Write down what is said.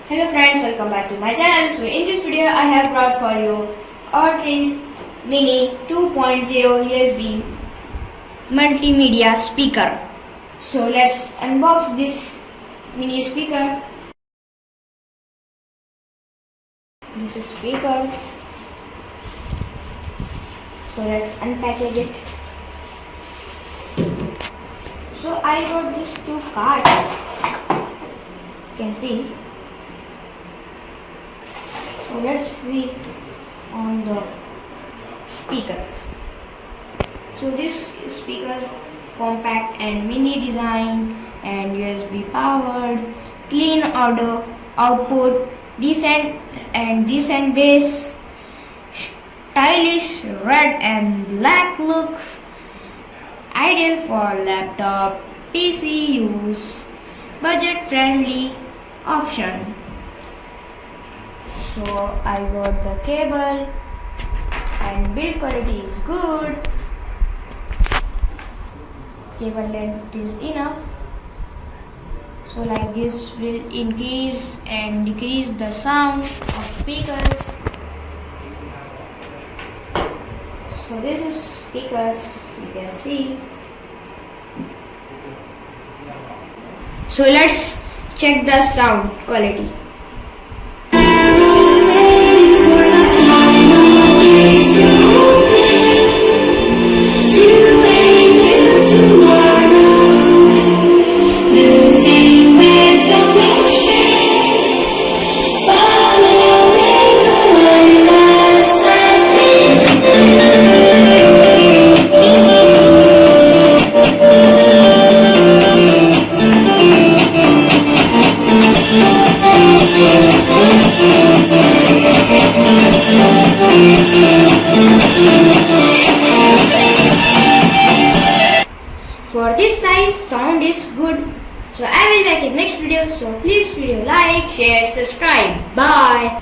Hello friends, welcome back to my channel. So in this video I have brought for you Autrys Mini 2.0 USB multimedia speaker. So let's unbox this mini speaker. This is speaker. So let's unpackage it. So I got these two cards. You can see. So let's read on the speakers. So this speaker compact and mini design and USB powered, clean audio output, decent bass, stylish red and black look, ideal for laptop, PC use, budget friendly option. So I got the cable and build quality is good. Cable length is enough. So like this will increase and decrease the sound of speakers. So this is speakers, you can see. So let's check the sound quality. For this size, sound is good. So I will make it next video. So please like, share, subscribe. Bye.